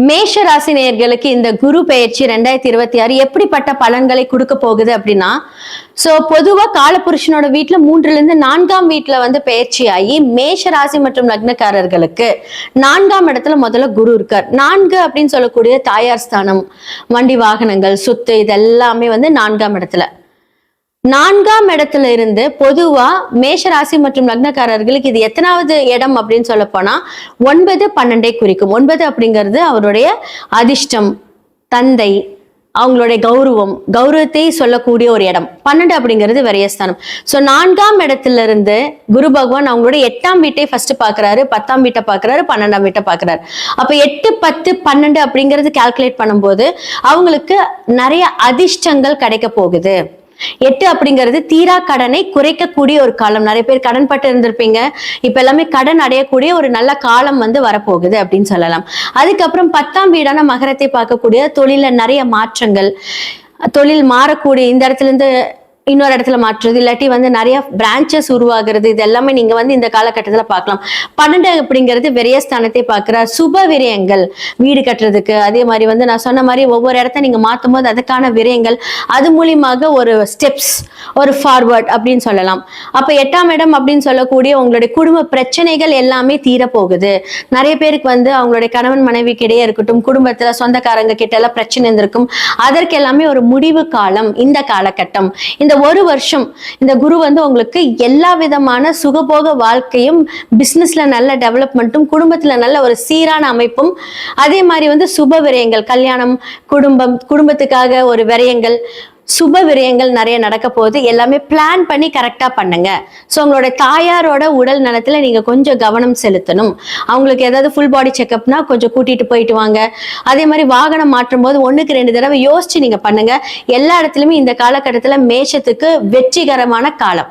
மேஷ ராசி நேயர்களுக்கு இந்த குரு பெயர்ச்சி 2026 எப்படிப்பட்ட பலன்களை கொடுக்க போகுது அப்படின்னா, பொதுவா காலபுருஷனோட வீட்டுல 3ல இருந்து 4ஆம் வீட்டுல பெயர்ச்சி ஆகி மேஷ ராசி மற்றும் லக்னக்காரர்களுக்கு 4ஆம் இடத்துல முதல்ல குரு இருக்கார். 4 அப்படின்னு சொல்லக்கூடிய தாயார் ஸ்தானம், வண்டி வாகனங்கள், சொத்து, இதெல்லாமே 4ஆம் இடத்துல. 4ஆம் இடத்துல இருந்து பொதுவா மேஷ ராசி மற்றும் லக்னக்காரர்களுக்கு இது எத்தனாவது இடம் அப்படின்னு சொல்ல போனா 9, 12 குறிக்கும். 9 அப்படிங்கிறது அவருடைய அதிர்ஷ்டம், தந்தை, அவங்களுடைய கௌரவத்தை சொல்லக்கூடிய ஒரு இடம். 12 அப்படிங்கிறது விரயஸ்தானம். 4ஆம் இடத்துல இருந்து குரு பகவான் அவங்களுடைய 8ஆம் வீட்டை ஃபர்ஸ்ட் பாக்குறாரு, 10ஆம் வீட்டை பாக்குறாரு, 12ஆம் வீட்டை பாக்குறாரு. அப்ப 8, 10, 12 அப்படிங்கிறது கால்குலேட் பண்ணும்போது அவங்களுக்கு நிறைய அதிர்ஷ்டங்கள் கிடைக்க போகுது. 8 அப்படிங்கிறது தீரா கடனை குறைக்கக்கூடிய ஒரு காலம். நிறைய பேர் கடன் பட்டு இருந்திருப்பீங்க, இப்ப எல்லாமே கடன் அடையக்கூடிய ஒரு நல்ல காலம் வரப்போகுது அப்படின்னு சொல்லலாம். அதுக்கப்புறம் 10ஆம் வீடான மகரத்தை பார்க்கக்கூடிய தொழில நிறைய மாற்றங்கள், தொழில் மாறக்கூடிய, இந்த இடத்துல இருந்து இன்னொரு இடத்துல மாற்றுறது, இல்லாட்டி நிறைய பிரான்ச்சஸ் உருவாகிறது, இது எல்லாமே நீங்க இந்த காலகட்டத்துல பார்க்கலாம். 12 அப்படிங்கிறது விரயஸ்தானத்தை பார்க்கிறார். சுப விரயங்கள், வீடு கட்டுறதுக்கு, அதே மாதிரி நான் சொன்ன மாதிரி ஒவ்வொரு இடத்த நீங்க மாற்றும் போது அதுக்கான விரயங்கள், அது மூலியமாக ஒரு ஸ்டெப்ஸ், ஒரு ஃபார்வர்ட் அப்படின்னு சொல்லலாம். அப்ப 8ஆம் இடம் அப்படின்னு சொல்லக்கூடிய உங்களுடைய குடும்ப பிரச்சனைகள் எல்லாமே தீர போகுது. நிறைய பேருக்கு அவங்களுடைய கணவன் மனைவிக்கு இடையே இருக்கட்டும், குடும்பத்துல சொந்தக்காரங்க கிட்ட எல்லாம் பிரச்சனை இருந்திருக்கும். அதற்கு எல்லாமே ஒரு முடிவு காலம் இந்த காலகட்டம். இந்த ஒரு வருஷம் இந்த குரு உங்களுக்கு எல்லா விதமான சுகபோக வாழ்க்கையும், பிசினஸ்ல நல்ல டெவலப்மெண்ட்டும், குடும்பத்துல நல்ல ஒரு சீரான அமைப்பும், அதே மாதிரி சுப விரயங்கள், கல்யாணம், குடும்பத்துக்காக ஒரு விரயங்கள், சுப விரயங்கள் நிறைய நடக்க போகுது. எல்லாமே பிளான் பண்ணி கரெக்டா பண்ணுங்க. உங்களோட தாயாரோட உடல் நலத்துல நீங்க கொஞ்சம் கவனம் செலுத்தணும். அவங்களுக்கு ஏதாவது ஃபுல் பாடி செக்அப்னா கொஞ்சம் கூட்டிட்டு போயிட்டு வாங்க. அதே மாதிரி வாகனம் மாற்றும் போது 1க்கு 2 தடவை யோசிச்சு நீங்க பண்ணுங்க. எல்லா இடத்துலயுமே இந்த காலகட்டத்துல மேஷத்துக்கு வெற்றிகரமான காலம்.